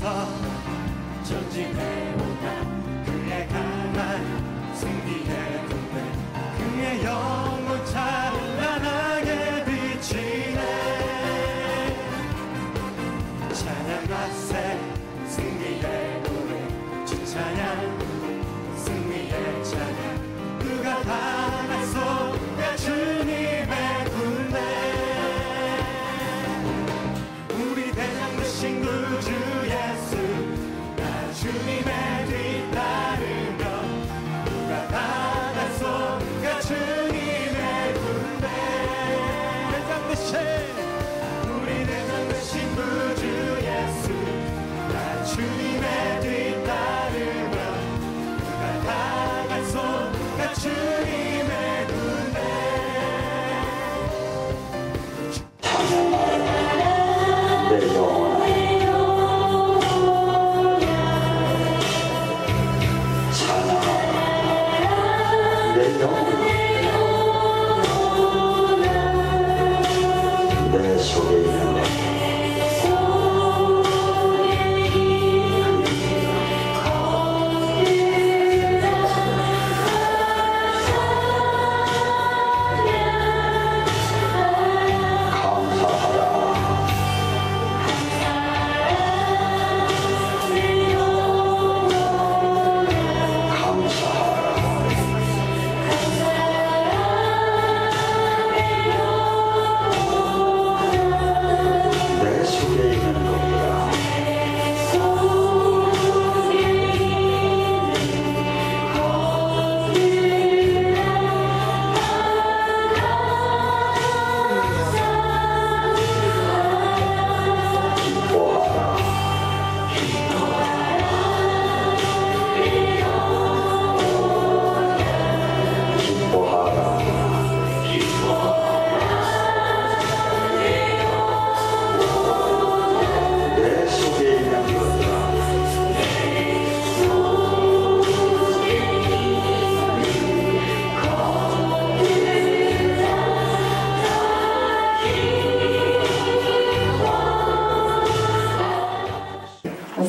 앞서 전진해오다 그의 강한 승리의 군대 그의 영혼 찬란하게 비치네 찬양과 새 승리의 노래 주 찬양 승리의 찬양 누가 당하소가 주님의 군대 우리 대장 되신 구주 예수 나 주님의 뒤따르며 누가 당하소가 주님의 군대 대장 되신 우리 대장 되신 구주 예수 나 주님의 뒤따르며 누가 당하소가 주님의 군대 내 영혼아 찬양하라 내 영혼아 내 속에 있는 것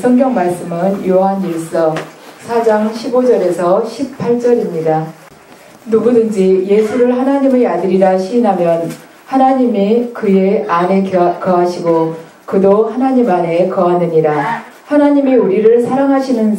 성경 말씀은 요한일서 4장 15절에서 18절입니다. 누구든지 예수를 하나님의 아들이라 시인하면 하나님이 그의 안에 거하시고 그도 하나님 안에 거하느니라. 하나님이 우리를 사랑하시는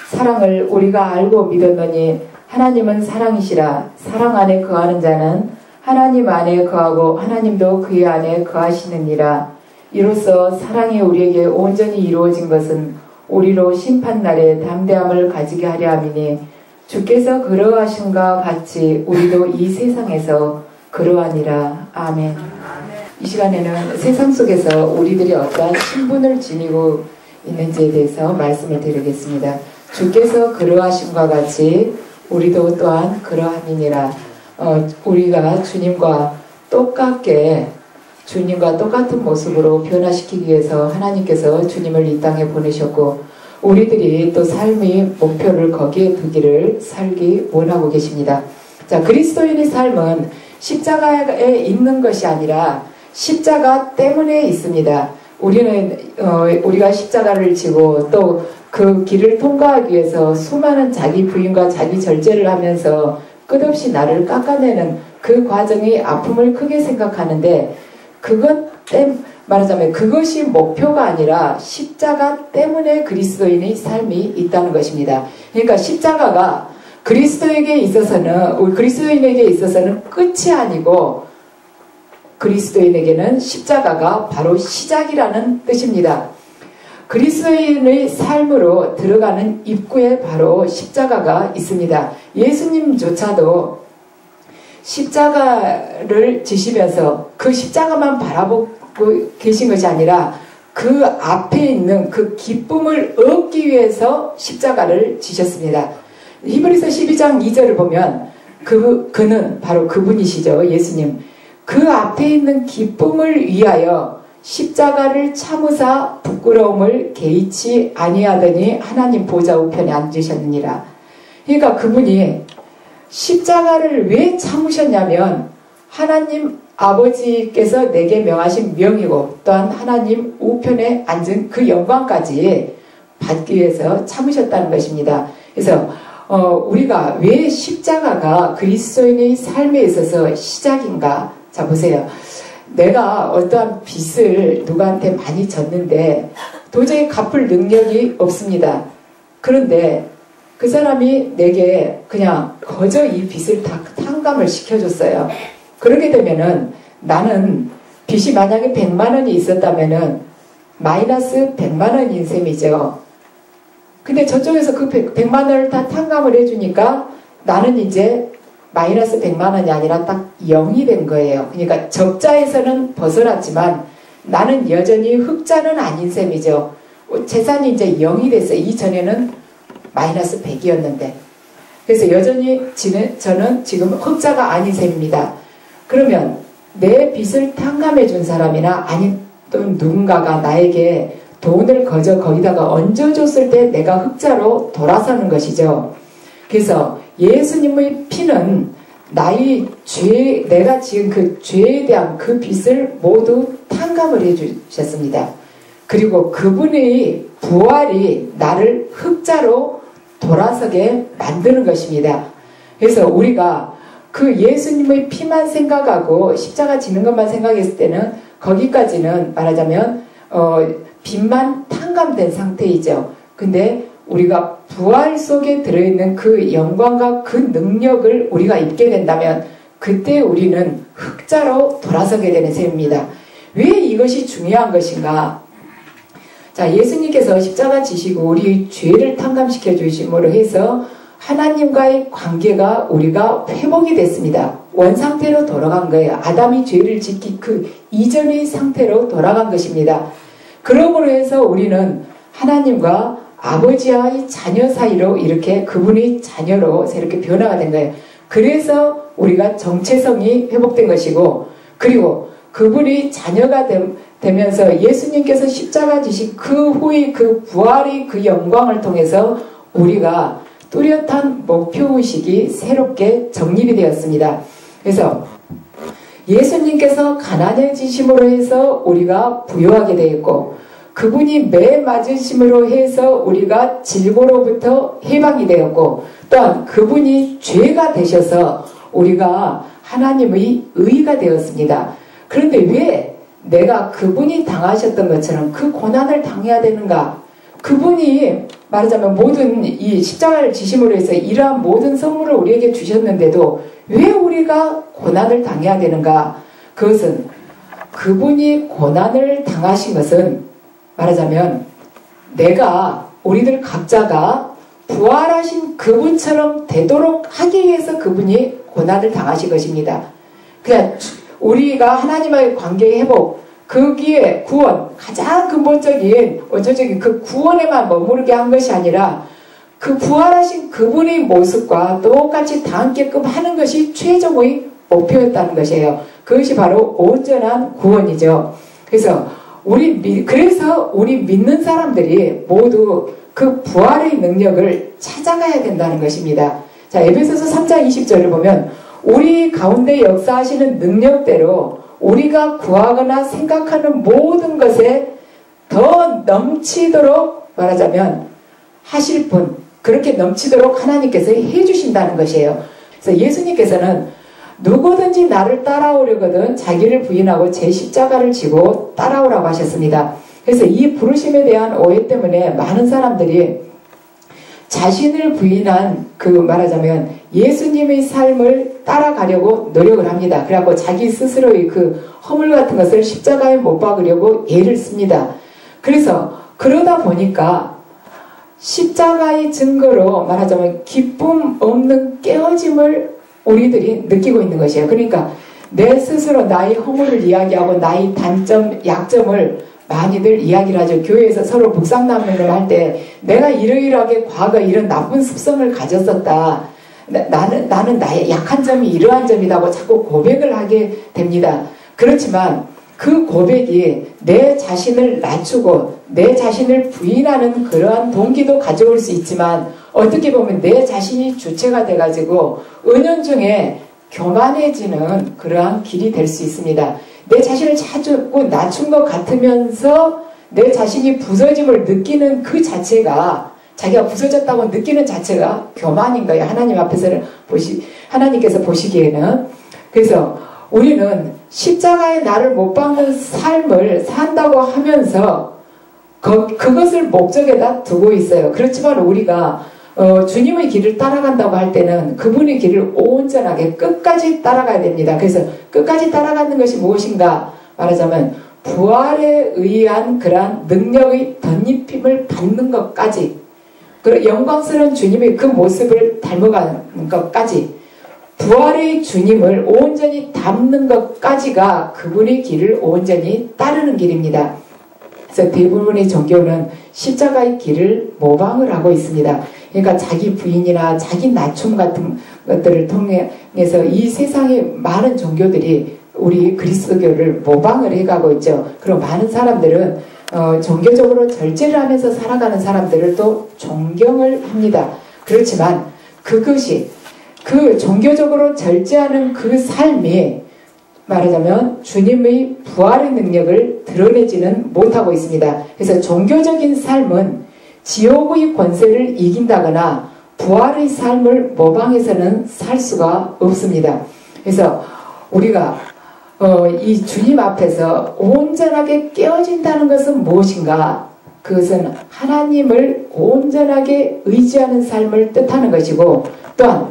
사랑을 우리가 알고 믿었노니 하나님은 사랑이시라. 사랑 안에 거하는 자는 하나님 안에 거하고 하나님도 그의 안에 거하시느니라. 이로써 사랑이 우리에게 온전히 이루어진 것은 우리로 심판날에 담대함을 가지게 하려 함이니 주께서 그러하심과 같이 우리도 이 세상에서 그러하니라. 아멘. 이 시간에는 세상 속에서 우리들이 어떠한 신분을 지니고 있는지에 대해서 말씀을 드리겠습니다. 주께서 그러하심과 같이 우리도 또한 그러함이니라. 우리가 주님과 똑같은 모습으로 변화시키기 위해서 하나님께서 주님을 이 땅에 보내셨고 우리들이 또 삶의 목표를 거기에 두기를 살기 원하고 계십니다. 자, 그리스도인의 삶은 십자가에 있는 것이 아니라 십자가 때문에 있습니다. 우리가 십자가를 지고 또 그 길을 통과하기 위해서 수많은 자기 부인과 자기 절제를 하면서 끝없이 나를 깎아내는 그 과정의 아픔을 크게 생각하는데 말하자면 그것이 목표가 아니라 십자가 때문에 그리스도인의 삶이 있다는 것입니다. 그러니까 십자가가 그리스도인에게 있어서는 끝이 아니고 그리스도인에게는 십자가가 바로 시작이라는 뜻입니다. 그리스도인의 삶으로 들어가는 입구에 바로 십자가가 있습니다. 예수님조차도 십자가를 지시면서 그 십자가만 바라보고 계신 것이 아니라 그 앞에 있는 그 기쁨을 얻기 위해서 십자가를 지셨습니다. 히브리서 12장 2절을 보면 그는 바로 그분이시죠. 예수님. 그 앞에 있는 기쁨을 위하여 십자가를 참으사 부끄러움을 개의치 아니하더니 하나님 보좌 우편에 앉으셨느니라. 그러니까 그분이 십자가를 왜 참으셨냐면 하나님 아버지께서 내게 명하신 명이고 또한 하나님 우편에 앉은 그 영광까지 받기 위해서 참으셨다는 것입니다. 그래서 우리가 왜 십자가가 그리스도인의 삶에 있어서 시작인가? 자, 보세요. 내가 어떠한 빚을 누구한테 많이 졌는데 도저히 갚을 능력이 없습니다. 그런데 그 사람이 내게 그냥 거저 이 빚을 다 탕감을 시켜줬어요. 그렇게 되면은 나는 빚이 만약에 100만 원이 있었다면은 마이너스 100만 원인 셈이죠. 근데 저쪽에서 그 100만 원을 다 탕감을 해주니까 나는 이제 마이너스 100만 원이 아니라 딱 0이 된 거예요. 그러니까 적자에서는 벗어났지만 나는 여전히 흑자는 아닌 셈이죠. 재산이 이제 0이 됐어요. 이전에는 마이너스 100이었는데. 그래서 여전히 저는 지금 흑자가 아닌 셈입니다. 그러면 내 빚을 탕감해 준 사람이나 아니 또 누군가가 나에게 돈을 거저 거기다가 얹어줬을 때 내가 흑자로 돌아서는 것이죠. 그래서 예수님의 피는 나의 죄, 내가 지은 그 죄에 대한 그 빚을 모두 탕감을 해주셨습니다. 그리고 그분의 부활이 나를 흑자로 돌아서게 만드는 것입니다. 그래서 우리가 그 예수님의 피만 생각하고 십자가 지는 것만 생각했을 때는 거기까지는 말하자면 빚만 탕감된 상태이죠. 근데 우리가 부활 속에 들어있는 그 영광과 그 능력을 우리가 입게 된다면 그때 우리는 흑자로 돌아서게 되는 셈입니다. 왜 이것이 중요한 것인가? 자, 예수님께서 십자가 지시고 우리 죄를 탕감시켜 주심으로 해서 하나님과의 관계가 우리가 회복이 됐습니다. 원상태로 돌아간 거예요. 아담이 죄를 짓기 그 이전의 상태로 돌아간 것입니다. 그러므로 해서 우리는 하나님과 아버지와의 자녀 사이로 이렇게 그분의 자녀로 이렇게 변화가 된 거예요. 그래서 우리가 정체성이 회복된 것이고, 그리고 그분이 자녀가 되면서 예수님께서 십자가 지신 그 후의 그 부활의 그 영광을 통해서 우리가 뚜렷한 목표의식이 새롭게 정립이 되었습니다. 그래서 예수님께서 가난해지심으로 해서 우리가 부유하게 되었고, 그분이 매 맞으심으로 해서 우리가 질고로부터 해방이 되었고, 또한 그분이 죄가 되셔서 우리가 하나님의 의가 되었습니다. 그런데 왜 내가 그분이 당하셨던 것처럼 그 고난을 당해야 되는가? 그분이 말하자면 모든 이 십자가를 지심으로 해서 이러한 모든 선물을 우리에게 주셨는데도 왜 우리가 고난을 당해야 되는가? 그것은 그분이 고난을 당하신 것은 말하자면 내가 우리들 각자가 부활하신 그분처럼 되도록 하기 위해서 그분이 고난을 당하신 것입니다. 그냥 우리가 하나님과의 관계의 회복, 거기에 구원, 가장 근본적인 원초적인 그 구원에만 머무르게 한 것이 아니라 그 부활하신 그분의 모습과 똑같이 닿게끔 하는 것이 최종의 목표였다는 것이에요. 그것이 바로 온전한 구원이죠. 그래서 우리 믿는 사람들이 모두 그 부활의 능력을 찾아가야 된다는 것입니다. 자, 에베소서 3장 20절을 보면 우리 가운데 역사하시는 능력대로 우리가 구하거나 생각하는 모든 것에 더 넘치도록 말하자면 하실 분, 그렇게 넘치도록 하나님께서 해주신다는 것이에요. 그래서 예수님께서는 누구든지 나를 따라오려거든 자기를 부인하고 제 십자가를 지고 따라오라고 하셨습니다. 그래서 이 부르심에 대한 오해 때문에 많은 사람들이 자신을 부인한 그 말하자면 예수님의 삶을 따라가려고 노력을 합니다. 그래갖고 자기 스스로의 그 허물 같은 것을 십자가에 못 박으려고 애를 씁니다. 그래서 그러다 보니까 십자가의 증거로 말하자면 기쁨 없는 깨어짐을 우리들이 느끼고 있는 것이에요. 그러니까 내 스스로 나의 허물을 이야기하고 나의 단점, 약점을 많이들 이야기를 하죠. 교회에서 서로 묵상나눔을 할 때 내가 이러이러하게 과거 이런 나쁜 습성을 가졌었다. 나는 나의 약한 점이 이러한 점이라고 자꾸 고백을 하게 됩니다. 그렇지만 그 고백이 내 자신을 낮추고 내 자신을 부인하는 그러한 동기도 가져올 수 있지만 어떻게 보면 내 자신이 주체가 돼가지고 은연중에 교만해지는 그러한 길이 될 수 있습니다. 내 자신을 자꾸 낮춘 것 같으면서 내 자신이 부서짐을 느끼는 그 자체가, 자기가 부서졌다고 느끼는 자체가 교만인 거예요. 하나님 앞에서는 하나님께서 보시기에는. 그래서 우리는 십자가에 나를 못 박는 삶을 산다고 하면서 그것을 목적에다 두고 있어요. 그렇지만 우리가 주님의 길을 따라간다고 할 때는 그분의 길을 온전하게 끝까지 따라가야 됩니다. 그래서 끝까지 따라가는 것이 무엇인가 말하자면 부활에 의한 그러한 능력의 덧입힘을 받는 것까지, 그리고 영광스러운 주님의 그 모습을 닮아가는 것까지, 부활의 주님을 온전히 닮는 것까지가 그분의 길을 온전히 따르는 길입니다. 그래서 대부분의 종교는 십자가의 길을 모방을 하고 있습니다. 그러니까 자기 부인이나 자기 낮춤 같은 것들을 통해서 이 세상의 많은 종교들이 우리 그리스도교를 모방을 해가고 있죠. 그리고 많은 사람들은 종교적으로 절제를 하면서 살아가는 사람들을 또 존경을 합니다. 그렇지만 그것이 그 종교적으로 절제하는 그 삶이 말하자면 주님의 부활의 능력을 드러내지는 못하고 있습니다. 그래서 종교적인 삶은 지옥의 권세를 이긴다거나 부활의 삶을 모방해서는 살 수가 없습니다. 그래서 우리가 이 주님 앞에서 온전하게 깨어진다는 것은 무엇인가? 그것은 하나님을 온전하게 의지하는 삶을 뜻하는 것이고, 또한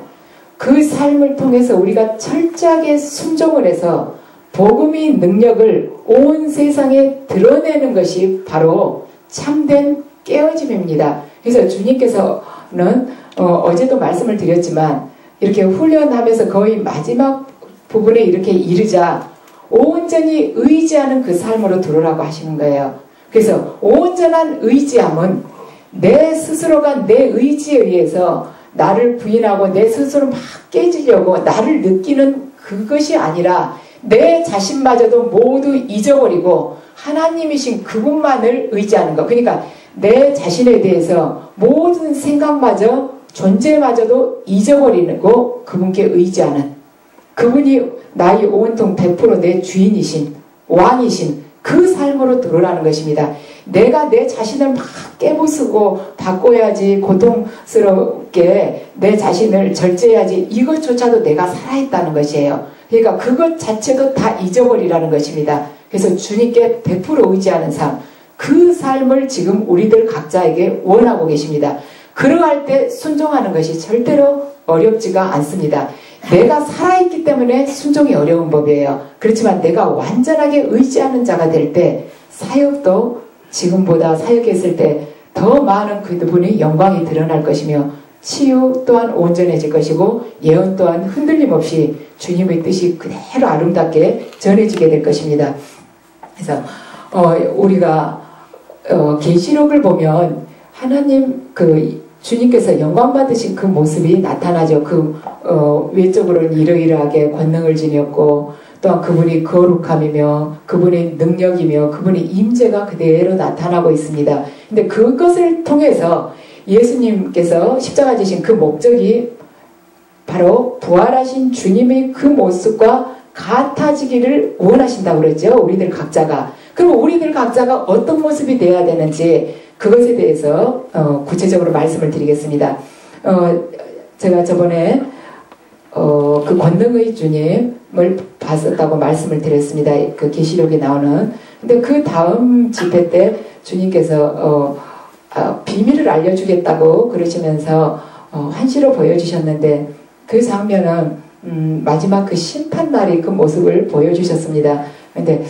그 삶을 통해서 우리가 철저하게 순종을 해서 복음의 능력을 온 세상에 드러내는 것이 바로 참된 깨어짐입니다. 그래서 주님께서는 어제도 말씀을 드렸지만 이렇게 훈련하면서 거의 마지막 부분에 이렇게 이르자 온전히 의지하는 그 삶으로 들어오라고 하시는 거예요. 그래서 온전한 의지함은 내 스스로가 내 의지에 의해서 나를 부인하고 내 스스로 막 깨지려고 나를 느끼는 그것이 아니라 내 자신마저도 모두 잊어버리고 하나님이신 그분만을 의지하는 것. 그러니까 내 자신에 대해서 모든 생각마저 존재마저도 잊어버리고 그분께 의지하는, 그분이 나의 온통 100% 내 주인이신 왕이신 그 삶으로 들어오라는 것입니다. 내가 내 자신을 막 깨부수고 바꿔야지, 고통스럽게 내 자신을 절제해야지, 이것조차도 내가 살아있다는 것이에요. 그러니까 그것 자체도 다 잊어버리라는 것입니다. 그래서 주님께 100% 의지하는 삶, 그 삶을 지금 우리들 각자에게 원하고 계십니다. 그러할 때 순종하는 것이 절대로 어렵지가 않습니다. 내가 살아있기 때문에 순종이 어려운 법이에요. 그렇지만 내가 완전하게 의지하는 자가 될 때 사역도 지금보다 사역했을 때 더 많은 그분의 영광이 드러날 것이며 치유 또한 온전해질 것이고 예언 또한 흔들림 없이 주님의 뜻이 그대로 아름답게 전해지게 될 것입니다. 그래서 우리가 계시록을 보면 하나님 주님께서 영광 받으신 그 모습이 나타나죠. 외적으로는 이러이러하게 권능을 지녔고 또한 그분이 거룩함이며 그분의 능력이며 그분의 임재가 그대로 나타나고 있습니다. 근데 그것을 통해서 예수님께서 십자가 지신 그 목적이 바로 부활하신 주님의 그 모습과 같아지기를 원하신다고 그랬죠. 우리들 각자가. 그럼 우리들 각자가 어떤 모습이 되어야 되는지 그것에 대해서 구체적으로 말씀을 드리겠습니다. 제가 저번에 그 권능의 주님을 봤었다고 말씀을 드렸습니다. 그 계시록에 나오는. 근데 그 다음 집회 때 주님께서 비밀을 알려주겠다고 그러시면서 한시로 보여주셨는데 그 장면은 마지막 그 심판날의 그 모습을 보여주셨습니다. 근데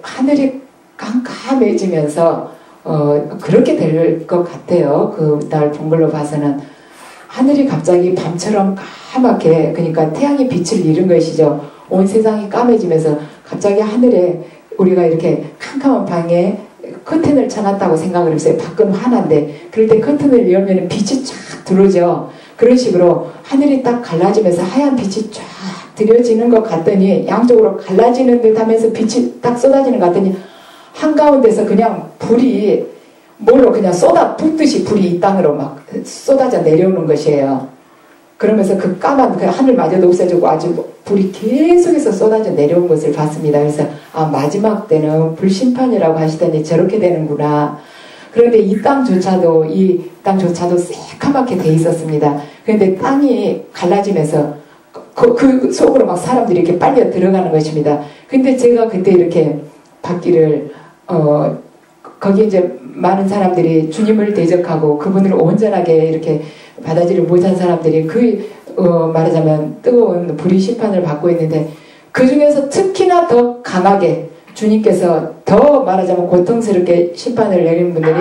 하늘이 깜깜해지면서 그렇게 될 것 같아요. 그날 본 걸로 봐서는 하늘이 갑자기 밤처럼 까맣게, 그러니까 태양이 빛을 잃은 것이죠. 온 세상이 까매지면서 갑자기 하늘에 우리가 이렇게 캄캄한 방에 커튼을 쳐놨다고 생각을 했어요. 밖은 환한데 그럴 때 커튼을 열면 빛이 쫙 들어오죠. 그런 식으로 하늘이 딱 갈라지면서 하얀 빛이 쫙 들여지는 것 같더니 양쪽으로 갈라지는 듯 하면서 빛이 딱 쏟아지는 것 같더니 한가운데서 그냥 불이 뭘로 그냥 쏟아 붓듯이 불이 이 땅으로 막 쏟아져 내려오는 것이에요. 그러면서 그 까만 그 하늘마저도 없어지고 아주 불이 계속해서 쏟아져 내려온 것을 봤습니다. 그래서 아, 마지막 때는 불심판이라고 하시더니 저렇게 되는구나. 그런데 이 땅조차도 새카맣게 돼 있었습니다. 그런데 땅이 갈라지면서 그 속으로 막 사람들이 이렇게 빨려 들어가는 것입니다. 근데 제가 그때 이렇게 받기를 거기 이제 많은 사람들이 주님을 대적하고 그분을 온전하게 이렇게 받아들이지 못한 사람들이 말하자면 뜨거운 불의 심판을 받고 있는데 그 중에서 특히나 더 강하게 주님께서 더 말하자면 고통스럽게 심판을 내리는 분들이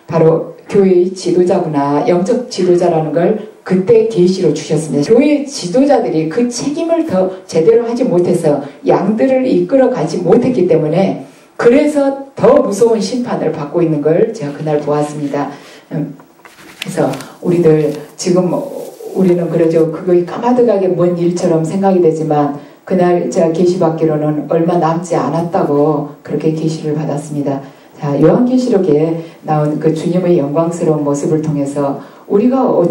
바로 교회의 지도자구나, 영적 지도자라는 걸 그때 계시로 주셨습니다. 교회 지도자들이 그 책임을 더 제대로 하지 못해서 양들을 이끌어 가지 못했기 때문에 그래서 더 무서운 심판을 받고 있는 걸 제가 그날 보았습니다. 그래서 우리들 지금 우리는 그러죠. 그거 까마득하게 먼 일처럼 생각이 되지만 그날 제가 계시 받기로는 얼마 남지 않았다고 그렇게 계시를 받았습니다. 자, 요한계시록에 나온 그 주님의 영광스러운 모습을 통해서 우리가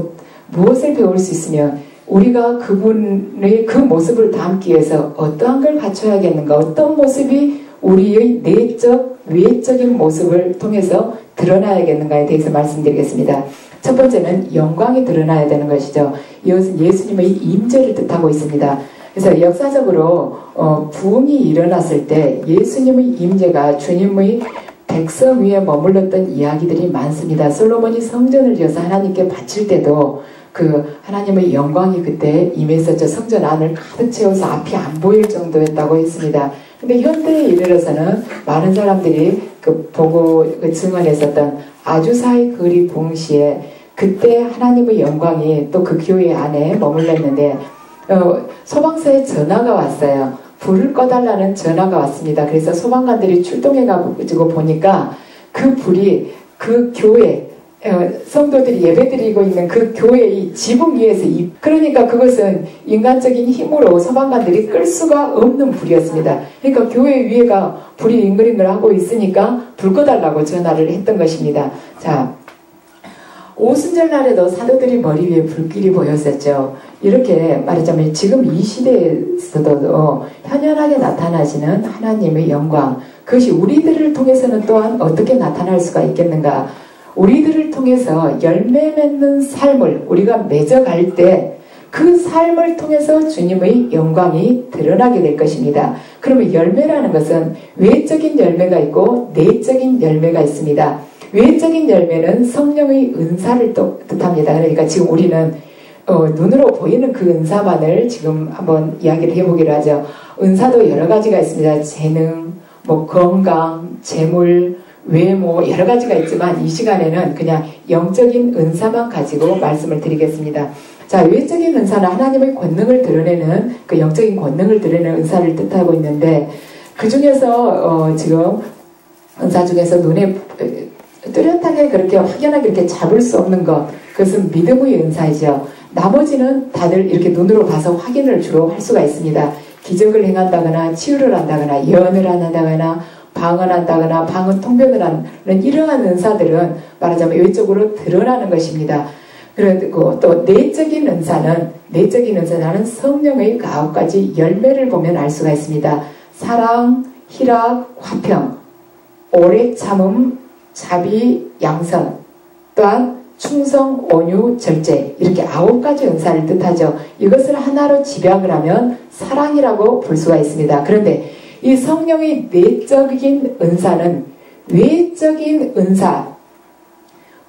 무엇을 배울 수 있으면 우리가 그분의 그 모습을 담기 위해서 어떠한 걸 갖춰야겠는가, 어떤 모습이 우리의 내적, 외적인 모습을 통해서 드러나야겠는가에 대해서 말씀드리겠습니다. 첫 번째는 영광이 드러나야 되는 것이죠. 이것은 예수님의 임재를 뜻하고 있습니다. 그래서 역사적으로 부흥이 일어났을 때 예수님의 임재가 주님의 백성 위에 머물렀던 이야기들이 많습니다. 솔로몬이 성전을 지어서 하나님께 바칠 때도 그 하나님의 영광이 그때 임했었죠. 성전 안을 가득 채워서 앞이 안 보일 정도였다고 했습니다. 근데 현대에 이르러서는 많은 사람들이 보고 증언했었던 아주사의 거리 부흥시에 그때 하나님의 영광이 또 그 교회 안에 머물렀는데 소방서에 전화가 왔어요. 불을 꺼달라는 전화가 왔습니다. 그래서 소방관들이 출동해가지고 보니까 그 불이 그 교회 성도들이 예배드리고 있는 그 교회의 지붕 위에서 그러니까 그것은 인간적인 힘으로 소방관들이 끌 수가 없는 불이었습니다. 그러니까 교회 위에가 불이 잉글잉글 하고 있으니까 불 꺼달라고 전화를 했던 것입니다. 자, 오순절 날에도 사도들이 머리 위에 불길이 보였었죠. 이렇게 말하자면 지금 이 시대에서도 현현하게 나타나시는 하나님의 영광, 그것이 우리들을 통해서는 또한 어떻게 나타날 수가 있겠는가. 우리들을 통해서 열매 맺는 삶을 우리가 맺어갈 때 그 삶을 통해서 주님의 영광이 드러나게 될 것입니다. 그러면 열매라는 것은 외적인 열매가 있고 내적인 열매가 있습니다. 외적인 열매는 성령의 은사를 뜻합니다. 그러니까 지금 우리는 눈으로 보이는 그 은사만을 지금 한번 이야기를 해보기로 하죠. 은사도 여러 가지가 있습니다. 재능, 건강, 재물, 외모 여러 가지가 있지만 이 시간에는 그냥 영적인 은사만 가지고 말씀을 드리겠습니다. 자, 외적인 은사는 하나님의 권능을 드러내는 그 영적인 권능을 드러내는 은사를 뜻하고 있는데 그 중에서 지금 은사 중에서 눈에 뚜렷하게 그렇게 확연하게 이렇게 잡을 수 없는 것, 그것은 믿음의 은사이죠. 나머지는 다들 이렇게 눈으로 봐서 확인을 주로 할 수가 있습니다. 기적을 행한다거나 치유를 한다거나 예언을 한다거나 방언한다거나 방언 통변을 하는 이러한 은사들은 말하자면 외적으로 드러나는 것입니다. 그리고 또 내적인 은사는 성령의 그 9가지 열매를 보면 알 수가 있습니다. 사랑, 희락, 화평, 오래 참음, 자비, 양선, 또한 충성, 온유, 절제, 이렇게 9가지 은사를 뜻하죠. 이것을 하나로 집약을 하면 사랑이라고 볼 수가 있습니다. 그런데 이 성령의 내적인 은사는 외적인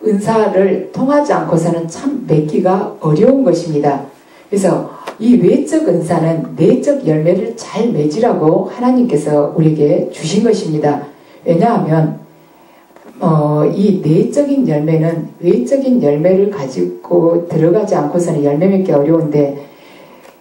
은사를 통하지 않고서는 참 맺기가 어려운 것입니다. 그래서 이 외적 은사는 내적 열매를 잘 맺으라고 하나님께서 우리에게 주신 것입니다. 왜냐하면 이 내적인 열매는 외적인 열매를 가지고 들어가지 않고서는 열매 맺기 어려운데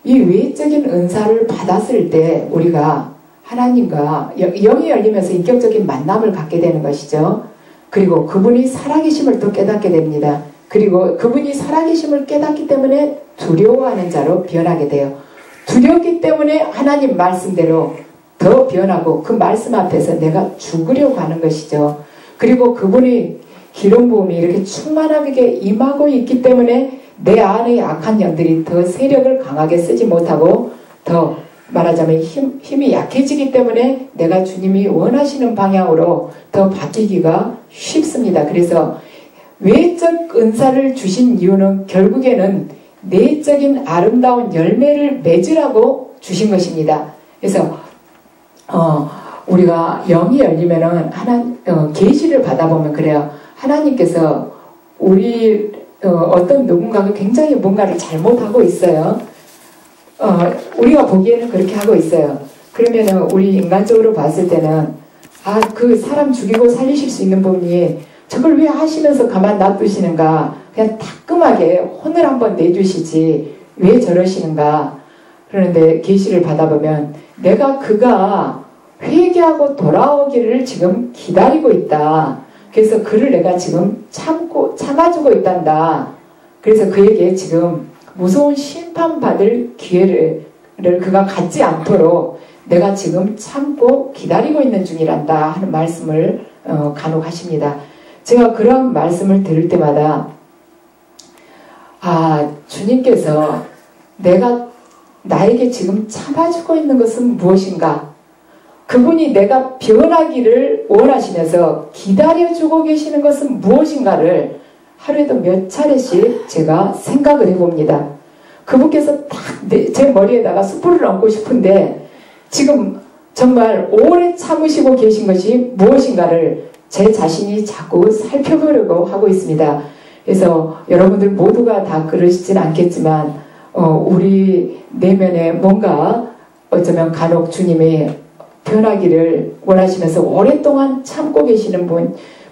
이 외적인 은사를 받았을 때 우리가 하나님과 영이 열리면서 인격적인 만남을 갖게 되는 것이죠. 그리고 그분이 살아계심을 또 깨닫게 됩니다. 그리고 그분이 살아계심을 깨닫기 때문에 두려워하는 자로 변하게 돼요. 두렵기 때문에 하나님 말씀대로 더 변하고 그 말씀 앞에서 내가 죽으려고 하는 것이죠. 그리고 그분이 기름 부음이 이렇게 충만하게 임하고 있기 때문에 내 안의 악한 영들이 더 세력을 강하게 쓰지 못하고 더 말하자면 힘이 약해지기 때문에 내가 주님이 원하시는 방향으로 더 바뀌기가 쉽습니다. 그래서 외적 은사를 주신 이유는 결국에는 내적인 아름다운 열매를 맺으라고 주신 것입니다. 그래서 우리가 영이 열리면은 계시를 받아보면 그래요. 하나님께서 우리 어떤 누군가가 굉장히 뭔가를 잘못하고 있어요. 우리가 보기에는 그렇게 하고 있어요. 그러면은 우리 인간적으로 봤을 때는 그 사람 죽이고 살리실 수 있는 분이 저걸 왜 하시면서 가만 놔두시는가, 그냥 따끔하게 혼을 한번 내주시지 왜 저러시는가. 그런데 계시를 받아보면 그가 회개하고 돌아오기를 지금 기다리고 있다. 그래서 그를 내가 지금 참아주고 있단다. 그래서 그에게 지금 무서운 심판받을 기회를 그가 갖지 않도록 내가 지금 참고 기다리고 있는 중이란다 하는 말씀을 간혹 하십니다. 제가 그런 말씀을 들을 때마다 주님께서 나에게 지금 참아주고 있는 것은 무엇인가? 그분이 내가 변하기를 원하시면서 기다려주고 계시는 것은 무엇인가를 하루에도 몇 차례씩 제가 생각을 해봅니다. 그분께서 딱 제 머리에다가 숯불을 얹고 싶은데 지금 정말 오래 참으시고 계신 것이 무엇인가를 제 자신이 자꾸 살펴보려고 하고 있습니다. 그래서 여러분들 모두가 다 그러시진 않겠지만 우리 내면에 뭔가 어쩌면 간혹 주님이 변하기를 원하시면서 오랫동안 참고 계시는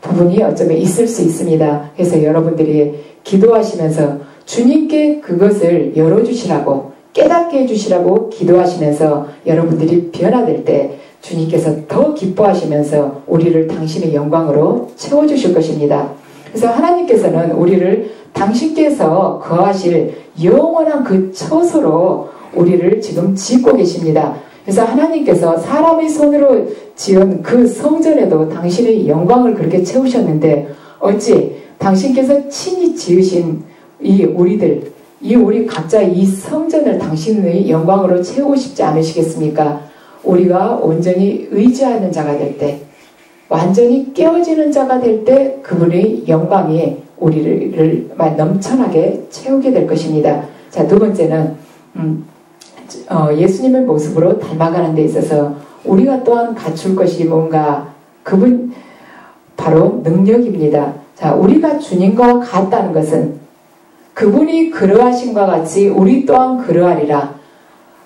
부분이 어쩌면 있을 수 있습니다. 그래서 여러분들이 기도하시면서 주님께 그것을 열어주시라고, 깨닫게 해주시라고 기도하시면서 여러분들이 변화될 때 주님께서 더 기뻐하시면서 우리를 당신의 영광으로 채워주실 것입니다. 그래서 하나님께서는 우리를 당신께서 거하실 영원한 그 처소로 우리를 지금 짓고 계십니다. 그래서 하나님께서 사람의 손으로 지은 그 성전에도 당신의 영광을 그렇게 채우셨는데 어찌 당신께서 친히 지으신 우리 각자 이 성전을 당신의 영광으로 채우고 싶지 않으시겠습니까? 우리가 온전히 의지하는 자가 될 때, 완전히 깨어지는 자가 될 때 그분의 영광이 우리를 넘쳐나게 채우게 될 것입니다. 자, 두 번째는 예수님의 모습으로 닮아가는 데 있어서 우리가 또한 갖출 것이 뭔가 그분 바로 능력입니다. 자, 우리가 주님과 같다는 것은 그분이 그러하신과 같이 우리 또한 그러하리라.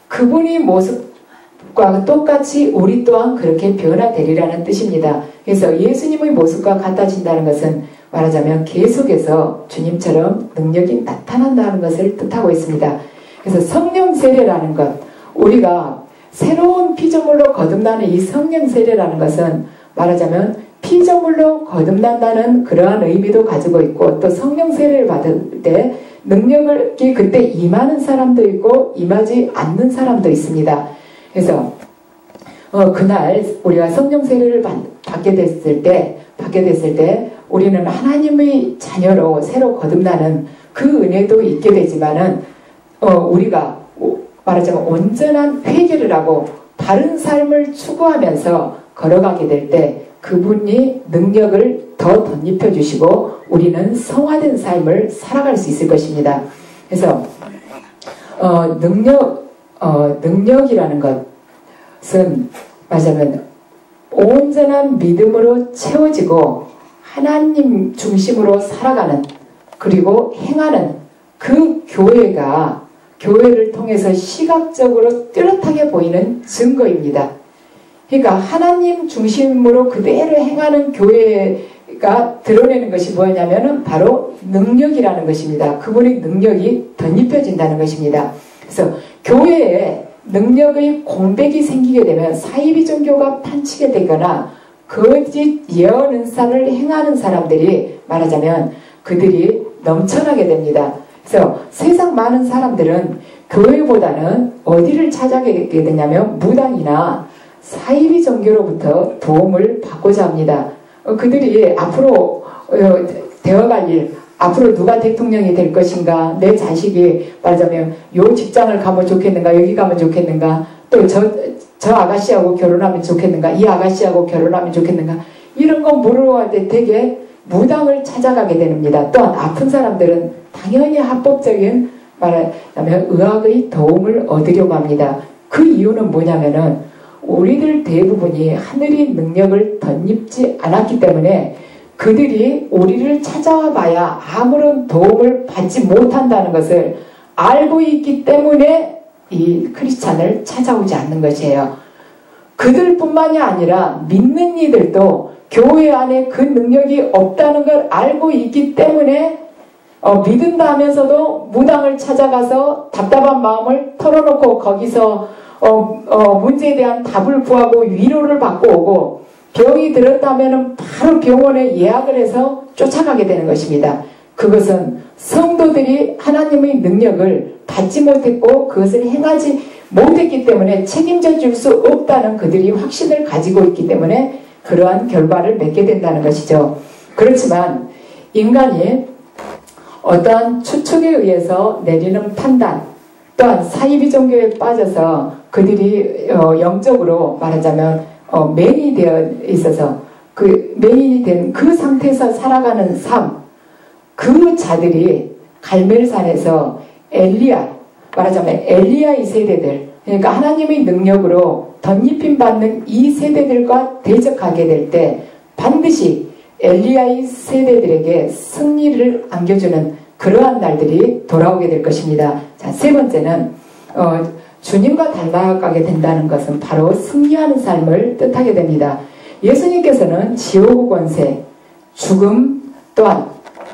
그분이 모습과 똑같이 우리 또한 그렇게 변화되리라는 뜻입니다. 그래서 예수님의 모습과 같아진다는 것은 말하자면 계속해서 주님처럼 능력이 나타난다는 것을 뜻하고 있습니다. 그래서 성령 세례라는 것, 우리가 새로운 피조물로 거듭나는 이 성령 세례라는 것은 말하자면 피조물로 거듭난다는 그러한 의미도 가지고 있고, 또 성령 세례를 받을 때 능력이 그때 임하는 사람도 있고 임하지 않는 사람도 있습니다. 그래서 그날 우리가 성령 세례를 받게 됐을 때 우리는 하나님의 자녀로 새로 거듭나는 그 은혜도 있게 되지만은 우리가 말하자면 온전한 회개를 하고 바른 삶을 추구하면서 걸어가게 될 때 그분이 능력을 더 덧입혀 주시고 우리는 성화된 삶을 살아갈 수 있을 것입니다. 그래서 능력이라는 것은 말하자면 온전한 믿음으로 채워지고 하나님 중심으로 살아가는, 그리고 행하는 그 교회를 통해서 시각적으로 뚜렷하게 보이는 증거입니다. 그러니까 하나님 중심으로 그대로 행하는 교회가 드러내는 것이 뭐냐면은 바로 능력이라는 것입니다. 그분의 능력이 덧입혀진다는 것입니다. 그래서 교회에 능력의 공백이 생기게 되면 사이비 종교가 판치게 되거나 거짓 예언 은사를 행하는 사람들이 말하자면 그들이 넘쳐나게 됩니다. 그래서 세상 많은 사람들은 교회보다는 어디를 찾아가게 되냐면 무당이나 사이비 종교로부터 도움을 받고자 합니다. 그들이 앞으로 되어갈 일, 앞으로 누가 대통령이 될 것인가, 내 자식이 말하자면 요 직장을 가면 좋겠는가, 여기 가면 좋겠는가, 또 저 아가씨하고 결혼하면 좋겠는가, 이 아가씨하고 결혼하면 좋겠는가, 이런 거 물어볼 때 되게 무당을 찾아가게 됩니다. 또한 아픈 사람들은 당연히 합법적인 말하자면 의학의 도움을 얻으려고 합니다. 그 이유는 뭐냐면은 우리들 대부분이 하늘의 능력을 덧입지 않았기 때문에 그들이 우리를 찾아와 봐야 아무런 도움을 받지 못한다는 것을 알고 있기 때문에 이 크리스찬을 찾아오지 않는 것이에요. 그들뿐만이 아니라 믿는 이들도 교회 안에 그 능력이 없다는 걸 알고 있기 때문에 믿는다 하면서도 무당을 찾아가서 답답한 마음을 털어놓고 거기서 문제에 대한 답을 구하고 위로를 받고 오고, 병이 들었다면 바로 병원에 예약을 해서 쫓아가게 되는 것입니다. 그것은 성도들이 하나님의 능력을 받지 못했고 그것을 행하지 못했기 때문에 책임져 줄 수 없다는 그들이 확신을 가지고 있기 때문에 그러한 결과를 맺게 된다는 것이죠. 그렇지만 인간이 어떠한 추측에 의해서 내리는 판단, 또한 사이비 종교에 빠져서 그들이 영적으로 말하자면 맹인이 되어 있어서 그 맹인이 된 그 상태에서 살아가는 삶, 그 자들이 갈멜산에서 엘리야, 말하자면 엘리야의 세대들, 그러니까 하나님의 능력으로 덧입힘 받는 이 세대들과 대적하게 될 때 반드시 엘리야의 세대들에게 승리를 안겨주는 그러한 날들이 돌아오게 될 것입니다. 자, 세 번째는 주님과 닮아가게 된다는 것은 바로 승리하는 삶을 뜻하게 됩니다. 예수님께서는 지옥의 권세, 죽음, 또한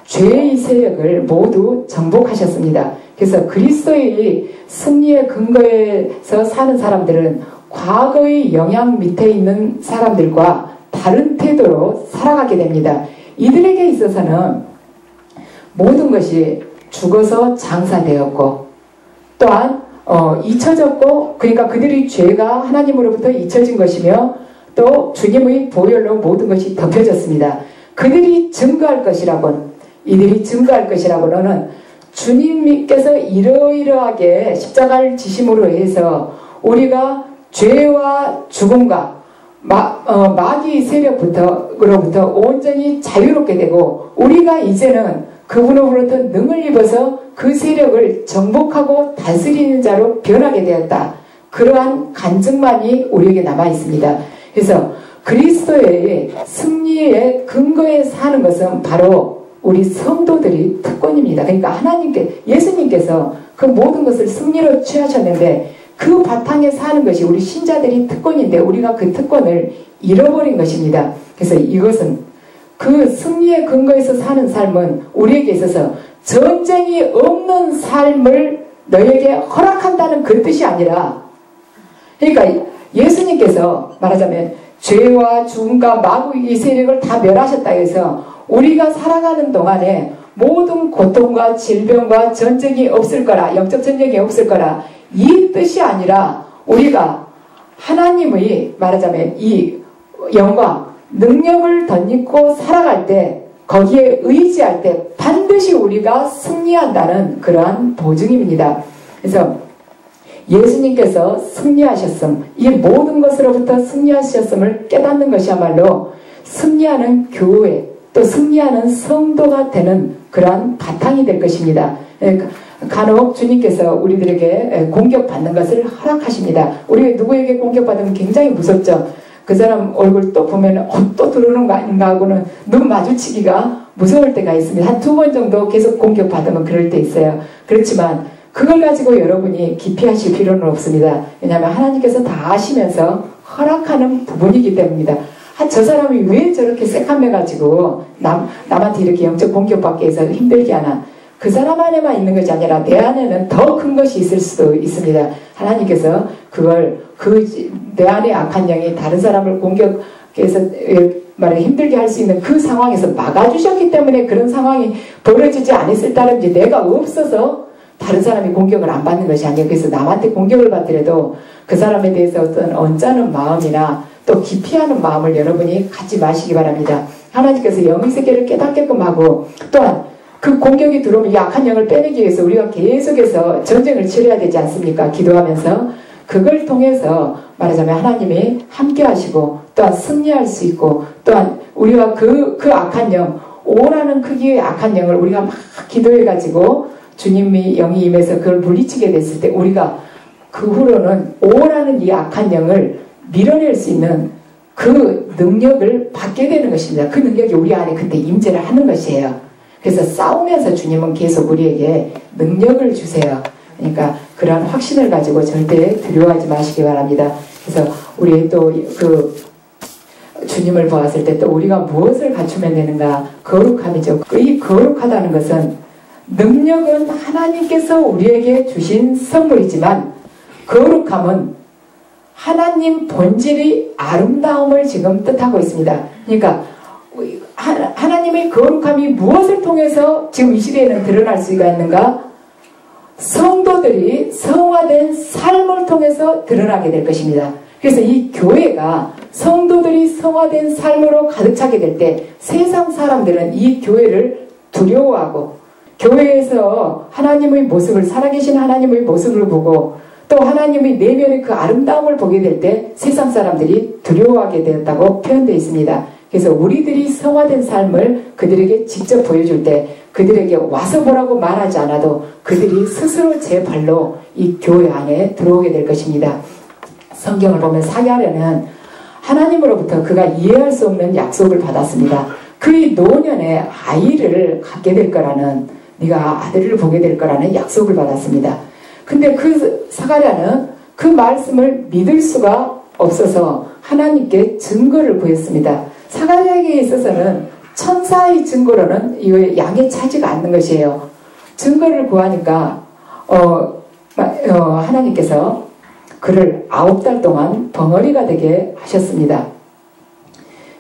죄의 세력을 모두 정복하셨습니다. 그래서 그리스도의 승리의 근거에서 사는 사람들은 과거의 영향 밑에 있는 사람들과 다른 태도로 살아가게 됩니다. 이들에게 있어서는 모든 것이 죽어서 장사되었고 또한 잊혀졌고, 그러니까 그들의 죄가 하나님으로부터 잊혀진 것이며 또 주님의 보혈로 모든 것이 덮여졌습니다. 그들이 증거할 것이라곤, 이들이 증거할 것이라고는 주님께서 이러이러하게 십자가를 지심으로 해서 우리가 죄와 죽음과 마귀의 세력으로부터 온전히 자유롭게 되고 우리가 이제는 그분으로부터 능을 입어서 그 세력을 정복하고 다스리는 자로 변하게 되었다. 그러한 간증만이 우리에게 남아 있습니다. 그래서 그리스도의 승리의 근거에 사는 것은 바로 우리 성도들이 특권입니다. 그러니까 예수님께서 그 모든 것을 승리로 취하셨는데 그 바탕에 사는 것이 우리 신자들이 특권인데 우리가 그 특권을 잃어버린 것입니다. 그래서 이것은 그 승리의 근거에서 사는 삶은 우리에게 있어서 전쟁이 없는 삶을 너에게 허락한다는 그 뜻이 아니라, 그러니까 예수님께서 말하자면 죄와 죽음과 마귀의 세력을 다 멸하셨다 해서 우리가 살아가는 동안에 모든 고통과 질병과 전쟁이 없을 거라, 영적 전쟁이 없을 거라, 이 뜻이 아니라 우리가 하나님의 말하자면 이 영광, 능력을 덧입고 살아갈 때, 거기에 의지할 때 반드시 우리가 승리한다는 그러한 보증입니다. 그래서 예수님께서 승리하셨음, 이 모든 것으로부터 승리하셨음을 깨닫는 것이야말로 승리하는 교회, 또 승리하는 성도가 되는 그러한 바탕이 될 것입니다. 간혹 주님께서 우리들에게 공격받는 것을 허락하십니다. 우리 누구에게 공격받으면 굉장히 무섭죠. 그 사람 얼굴 또 보면 또 들어오는 거 아닌가 하고는 눈 마주치기가 무서울 때가 있습니다. 한 2번 정도 계속 공격받으면 그럴 때 있어요. 그렇지만 그걸 가지고 여러분이 기피하실 필요는 없습니다. 왜냐하면 하나님께서 다 아시면서 허락하는 부분이기 때문입니다. 저 사람이 왜 저렇게 새카매가지고 남한테 이렇게 영적 공격받게 해서 힘들게 하나. 그 사람 안에만 있는 것이 아니라 내 안에는 더 큰 것이 있을 수도 있습니다. 하나님께서 그걸 내 안에 악한 영이 다른 사람을 공격해서 힘들게 할 수 있는 그 상황에서 막아주셨기 때문에 그런 상황이 벌어지지 않았을 따름이지, 내가 없어서 다른 사람이 공격을 안 받는 것이 아니에요. 그래서 남한테 공격을 받더라도 그 사람에 대해서 어떤 언짢은 마음이나 또 기피하는 마음을 여러분이 갖지 마시기 바랍니다. 하나님께서 영의 세계를 깨닫게끔 하고, 또한 그 공격이 들어오면 이 악한 영을 빼내기 위해서 우리가 계속해서 전쟁을 치러야 되지 않습니까? 기도하면서. 그걸 통해서 말하자면 하나님이 함께 하시고 또한 승리할 수 있고 또한 우리가 그 악한 영, 오라는 크기의 악한 영을 우리가 막 기도해가지고 주님이 영이 임해서 그걸 물리치게 됐을 때 우리가 그 후로는 오라는 이 악한 영을 밀어낼 수 있는 그 능력을 받게 되는 것입니다. 그 능력이 우리 안에 그때 임재를 하는 것이에요. 그래서 싸우면서 주님은 계속 우리에게 능력을 주세요. 그러니까 그러한 확신을 가지고 절대 두려워하지 마시기 바랍니다. 그래서 우리 또 그 주님을 보았을 때 또 우리가 무엇을 갖추면 되는가? 거룩함이죠. 이 거룩하다는 것은 능력은 하나님께서 우리에게 주신 선물이지만 거룩함은 하나님 본질의 아름다움을 지금 뜻하고 있습니다. 그러니까 하나님의 거룩함이 무엇을 통해서 지금 이 시대에는 드러날 수가 있는가? 성도들이 성화된 삶을 통해서 드러나게 될 것입니다. 그래서 이 교회가 성도들이 성화된 삶으로 가득 차게 될 때 세상 사람들은 이 교회를 두려워하고 교회에서 하나님의 모습을 살아계신 하나님의 모습을 보고 또 하나님의 내면의 그 아름다움을 보게 될 때 세상 사람들이 두려워하게 되었다고 표현되어 있습니다. 그래서 우리들이 성화된 삶을 그들에게 직접 보여줄 때 그들에게 와서 보라고 말하지 않아도 그들이 스스로 제 발로 이 교회 안에 들어오게 될 것입니다. 성경을 보면 사개하려는 하나님으로부터 그가 이해할 수 없는 약속을 받았습니다. 그의 노년에 아이를 갖게 될 거라는, 네가 아들을 보게 될 거라는 약속을 받았습니다. 근데 그 사가랴는 그 말씀을 믿을 수가 없어서 하나님께 증거를 구했습니다. 사가랴에게 있어서는 천사의 증거로는 이 양에 차지가 않는 것이에요. 증거를 구하니까 하나님께서 그를 9달 동안 벙어리가 되게 하셨습니다.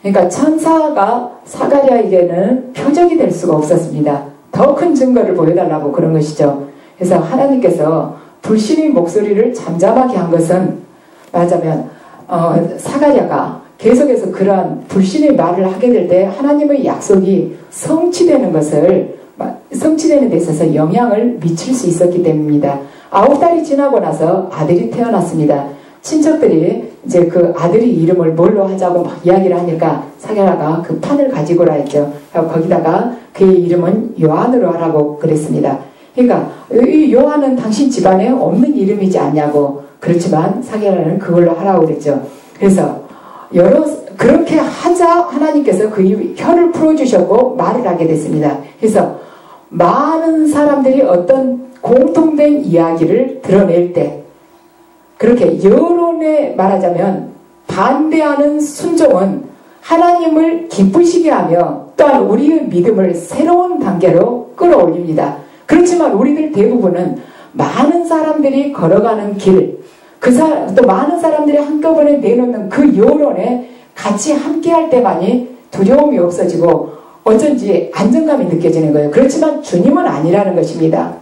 그러니까 천사가 사가랴에게는 표적이 될 수가 없었습니다. 더 큰 증거를 보여달라고 그런 것이죠. 그래서 하나님께서 불신의 목소리를 잠잠하게 한 것은 말하자면 사가랴가 계속해서 그러한 불신의 말을 하게 될 때 하나님의 약속이 성취되는 데 있어서 영향을 미칠 수 있었기 때문입니다. 9달이 지나고 나서 아들이 태어났습니다. 친척들이 이제 그 아들의 이름을 뭘로 하자고 막 이야기를 하니까 사가랴가 그 판을 가지고라 했죠. 거기다가 그의 이름은 요한으로 하라고 그랬습니다. 그러니까 이 요한은 당신 집안에 없는 이름이지 않냐고. 그렇지만 사가랴는 그걸로 하라고 그랬죠. 그래서 그렇게 하자 하나님께서 그의 혀를 풀어주셨고 말을 하게 됐습니다. 그래서 많은 사람들이 어떤 공통된 이야기를 드러낼 때 그렇게 여론에 말하자면 반대하는 순종은 하나님을 기쁘시게 하며 또한 우리의 믿음을 새로운 단계로 끌어올립니다. 그렇지만 우리들 대부분은 많은 사람들이 걸어가는 길, 또 많은 사람들이 한꺼번에 내놓는 그 여론에 같이 함께할 때만이 두려움이 없어지고 어쩐지 안정감이 느껴지는 거예요. 그렇지만 주님은 아니라는 것입니다.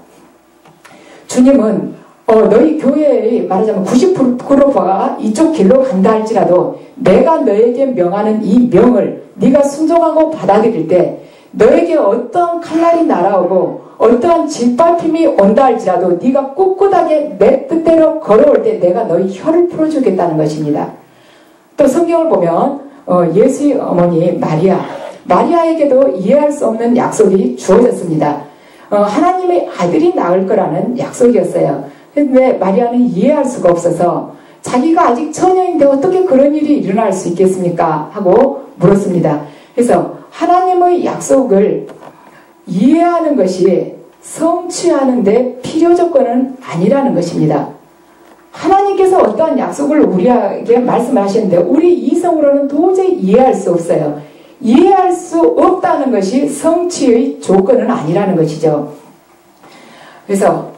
주님은 너희 교회의 말하자면 90%가 이쪽 길로 간다 할지라도 내가 너에게 명하는 이 명을 네가 순종하고 받아들일 때 너에게 어떠한 칼날이 날아오고 어떠한 짓밟힘이 온다 할지라도 네가 꿋꿋하게 내 뜻대로 걸어올 때 내가 너희 혀를 풀어주겠다는 것입니다. 또 성경을 보면 예수의 어머니 마리아에게도 이해할 수 없는 약속이 주어졌습니다. 하나님의 아들이 낳을 거라는 약속이었어요. 근데 마리아는 이해할 수가 없어서 자기가 아직 처녀인데 어떻게 그런 일이 일어날 수 있겠습니까? 하고 물었습니다. 그래서 하나님의 약속을 이해하는 것이 성취하는데 필요 조건은 아니라는 것입니다. 하나님께서 어떠한 약속을 우리에게 말씀하시는데 우리 이성으로는 도저히 이해할 수 없어요. 이해할 수 없다는 것이 성취의 조건은 아니라는 것이죠. 그래서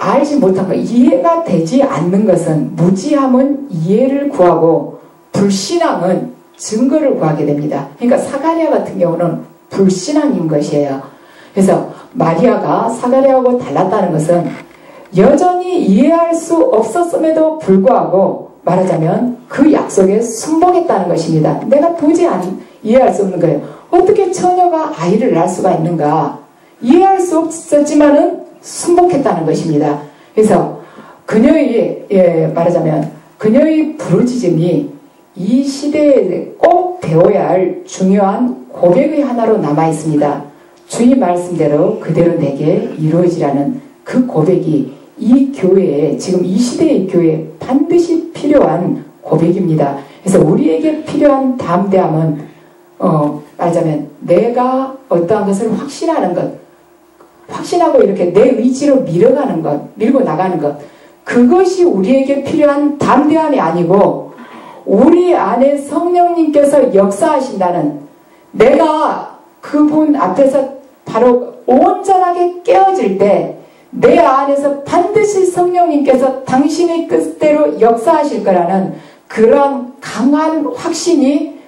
알지 못한 것, 이해가 되지 않는 것은 무지함은 이해를 구하고 불신앙은 증거를 구하게 됩니다. 그러니까 사가랴 같은 경우는 불신앙인 것이에요. 그래서 마리아가 사가랴하고 달랐다는 것은 여전히 이해할 수 없었음에도 불구하고 말하자면 그 약속에 순복했다는 것입니다. 내가 도저히 이해할 수 없는 거예요. 어떻게 처녀가 아이를 낳을 수가 있는가? 이해할 수 없었지만은 순복했다는 것입니다. 그래서 그녀의 말하자면 그녀의 부르짖음이 이 시대에 꼭 배워야 할 중요한 고백의 하나로 남아 있습니다. 주님 말씀대로 그대로 내게 이루어지라는 그 고백이 이 교회에 지금 이 시대의 교회에 반드시 필요한 고백입니다. 그래서 우리에게 필요한 담대함은 말하자면 내가 어떠한 것을 확신하는 것, 확신하고 이렇게 내 의지로 밀고 나가는 것, 그것이 우리에게 필요한 담대함이 아니고 우리 안에 성령님께서 역사하신다는, 내가 그분 앞에서 바로 온전하게 깨어질 때 내 안에서 반드시 성령님께서 당신의 뜻대로 역사하실 거라는 그런 강한 확신이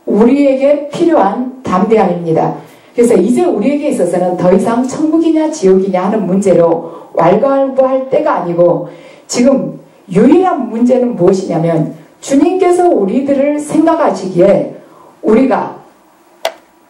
우리에게 필요한 담대함입니다. 그래서 이제 우리에게 있어서는 더 이상 천국이냐 지옥이냐 하는 문제로 왈가왈부할 때가 아니고, 지금 유일한 문제는 무엇이냐면 주님께서 우리들을 생각하시기에 우리가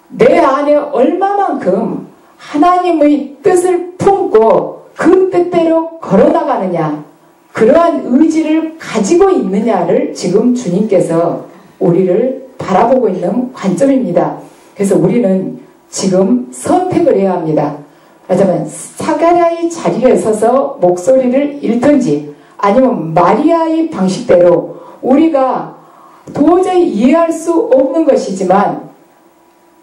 내 안에 얼마만큼 하나님의 뜻을 품고 그 뜻대로 걸어나가느냐, 그러한 의지를 가지고 있느냐를 지금 주님께서 우리를 바라보고 있는 관점입니다. 그래서 우리는 지금 선택을 해야 합니다. 하자면 사가랴의 자리에 서서 목소리를 잃든지, 아니면 마리아의 방식대로 우리가 도저히 이해할 수 없는 것이지만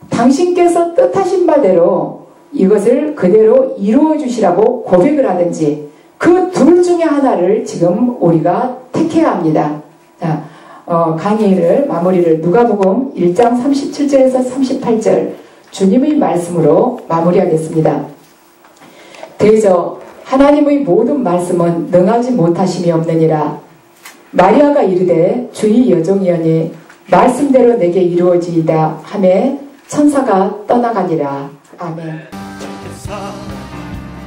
당신께서 뜻하신 바대로 이것을 그대로 이루어 주시라고 고백을 하든지, 그 둘 중에 하나를 지금 우리가 택해야 합니다. 자, 강의를 마무리를 누가복음 1장 37절에서 38절 주님의 말씀으로 마무리하겠습니다. 대저 하나님의 모든 말씀은 능하지 못하심이 없느니라. 마리아가 이르되 주의 여종이여니 말씀대로 내게 이루어지이다 하매 천사가 떠나가니라. 아멘.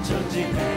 전진해